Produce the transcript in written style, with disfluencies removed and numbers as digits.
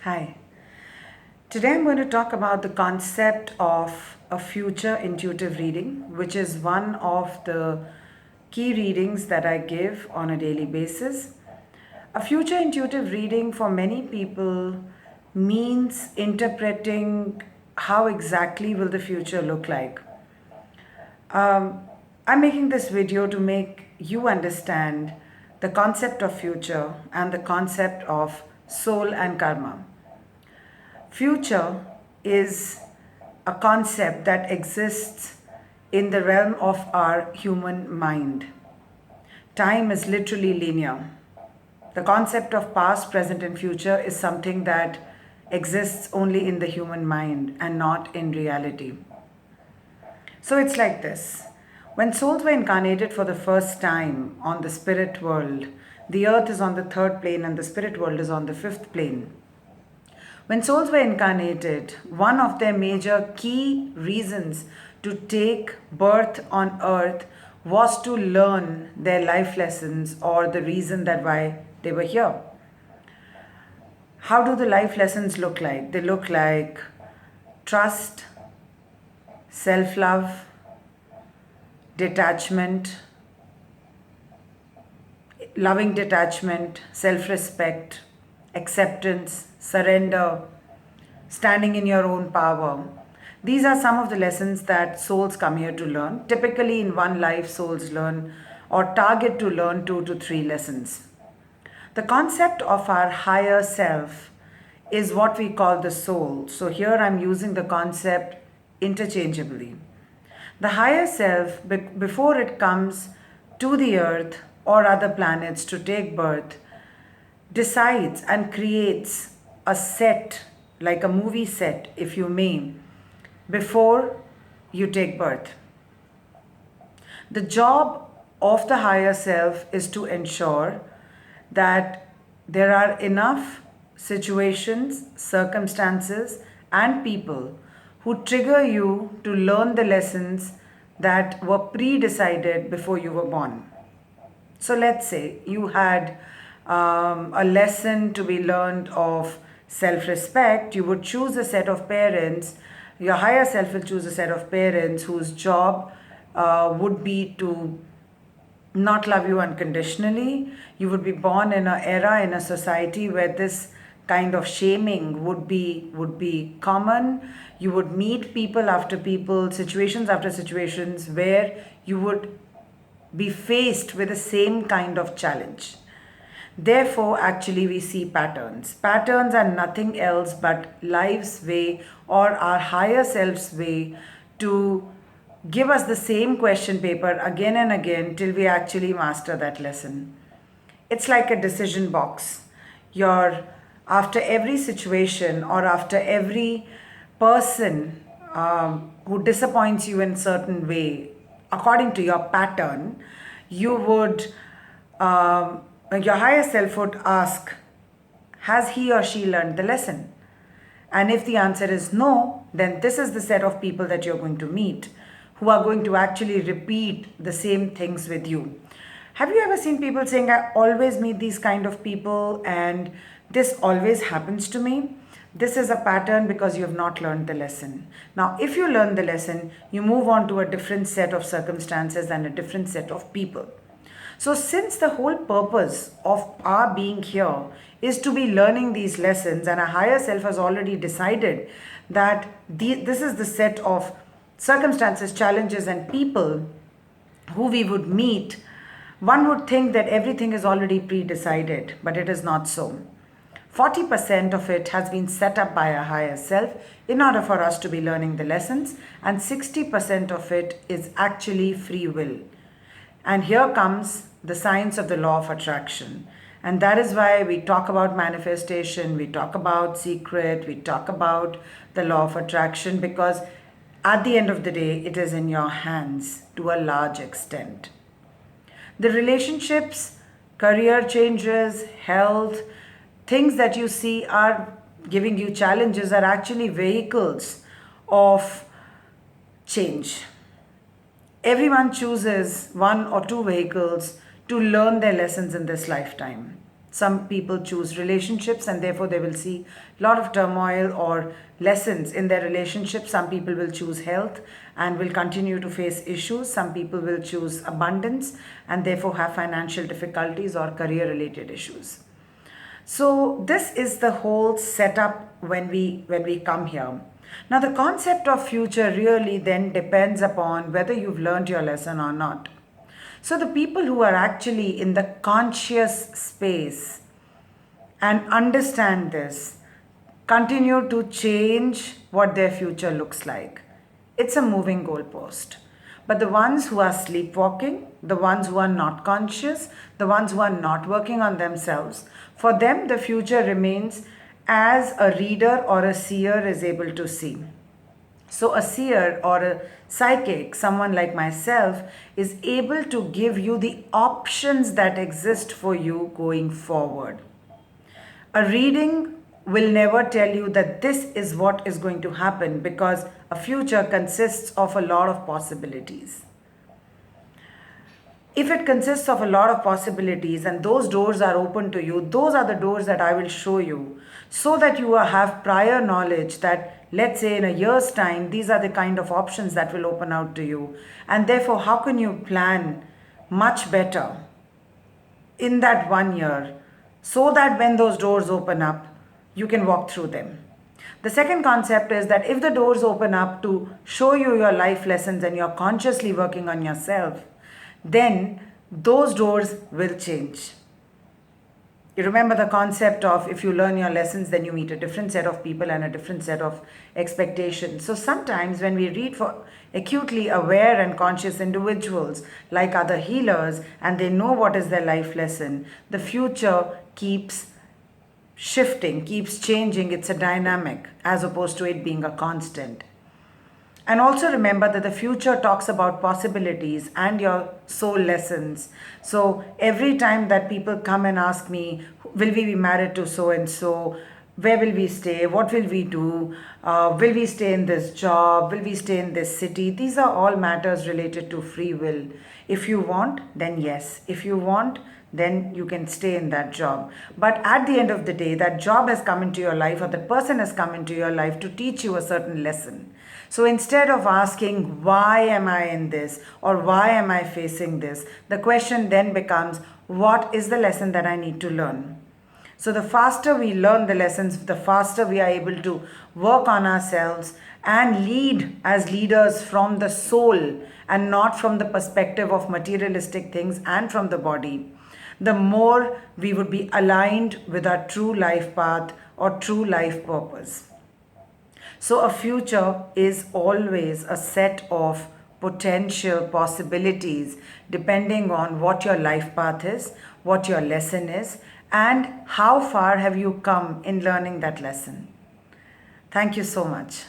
Hi. Today I'm going to talk about the concept of a future intuitive reading, which is one of the key readings that I give on a daily basis. A future intuitive reading for many people means interpreting how exactly will the future look like. Um, I'm making this video to make you understand the concept of future and the concept of soul and karma. Future is a concept that exists in the realm of our human mind. Time is literally linear. The concept of past, present, and future is something that exists only in the human mind and not in reality. So it's like this. When souls were incarnated for the first time on the spirit world, the earth is on the third plane and the spirit world is on the fifth plane. When souls were incarnated, one of their major key reasons to take birth on earth was to learn their life lessons or the reason that why they were here. How do the life lessons look like? They look like trust, self-love, detachment, loving detachment, self-respect, acceptance, surrender, standing in your own power. These are some of the lessons that souls come here to learn. Typically, in one life, souls learn or target to learn 2 to 3 lessons. The concept of our higher self is what we call the soul. So, here I'm using the concept interchangeably. The higher self, before it comes to the earth or other planets to take birth, decides and creates a set, like a movie set, if you may, before you take birth. The job of the higher self is to ensure that there are enough situations, circumstances, and people who trigger you to learn the lessons that were pre-decided before you were born. So let's say you had a lesson to be learned of self-respect. You would choose a set of parents. Your higher self will choose a set of parents whose job would be to not love you unconditionally. You would be born in an era, in a society where this kind of shaming would be common. You would meet people after people, situations after situations where you would be faced with the same kind of challenge. Therefore, actually, we see patterns. Patterns are nothing else but life's way or our higher self's way to give us the same question paper again and again till we actually master that lesson. It's like a decision box. Your After every situation or after every person who disappoints you in certain way, according to your pattern, you would your higher self would ask, has he or she learned the lesson? And if the answer is no, then this is the set of people that you're going to meet who are going to actually repeat the same things with you. Have you ever seen people saying, I always meet these kind of people and this always happens to me? This is a pattern because you have not learned the lesson. Now, if you learn the lesson, you move on to a different set of circumstances and a different set of people. So, since the whole purpose of our being here is to be learning these lessons, and our higher self has already decided that this is the set of circumstances, challenges, and people who we would meet, one would think that everything is already pre decided, but it is not so. 40% of it has been set up by our higher self in order for us to be learning the lessons, and 60% of it is actually free will. And here comes the science of the law of attraction. And that is why we talk about manifestation, we talk about secret, we talk about the law of attraction, because at the end of the day, it is in your hands to a large extent. The relationships, career changes, health, things that you see are giving you challenges are actually vehicles of change. Everyone chooses one or two vehicles to learn their lessons in this lifetime. Some people choose relationships and therefore they will see a lot of turmoil or lessons in their relationship. Some people will choose health and will continue to face issues. Some people will choose abundance and therefore have financial difficulties or career related issues. So this is the whole setup when we come here. Now the concept of future really then depends upon whether you've learned your lesson or not. So the people who are actually in the conscious space and understand this continue to change what their future looks like. It's a moving goalpost. But the ones who are sleepwalking, the ones who are not conscious, the ones who are not working on themselves, for them the future remains as a reader or a seer is able to see. So, a seer or a psychic, someone like myself, is able to give you the options that exist for you going forward. A reading will never tell you that this is what is going to happen, because a future consists of a lot of possibilities. If it consists of a lot of possibilities and those doors are open to you, those are the doors that I will show you, so that you have prior knowledge that, let's say, in a year's time, these are the kind of options that will open out to you. And therefore, how can you plan much better in that 1 year so that when those doors open up, you can walk through them? The second concept is that if the doors open up to show you your life lessons and you're consciously working on yourself, then those doors will change. You remember the concept of if you learn your lessons, then you meet a different set of people and a different set of expectations. So sometimes when we read for acutely aware and conscious individuals like other healers and they know what is their life lesson, the future keeps shifting, keeps changing. It's a dynamic as opposed to it being a constant. And also remember that the future talks about possibilities and your soul lessons. So every time that people come and ask me, will we be married to so and so? Where will we stay? What will we do? Will we stay in this job? Will we stay in this city? These are all matters related to free will. If you want, then yes. If you want, then you can stay in that job. But at the end of the day, that job has come into your life or that person has come into your life to teach you a certain lesson. So instead of asking, why am I in this or why am I facing this, the question then becomes, what is the lesson that I need to learn? So the faster we learn the lessons, the faster we are able to work on ourselves and lead as leaders from the soul and not from the perspective of materialistic things and from the body, the more we would be aligned with our true life path or true life purpose. So a future is always a set of potential possibilities depending on what your life path is, what your lesson is, and how far have you come in learning that lesson. Thank you so much.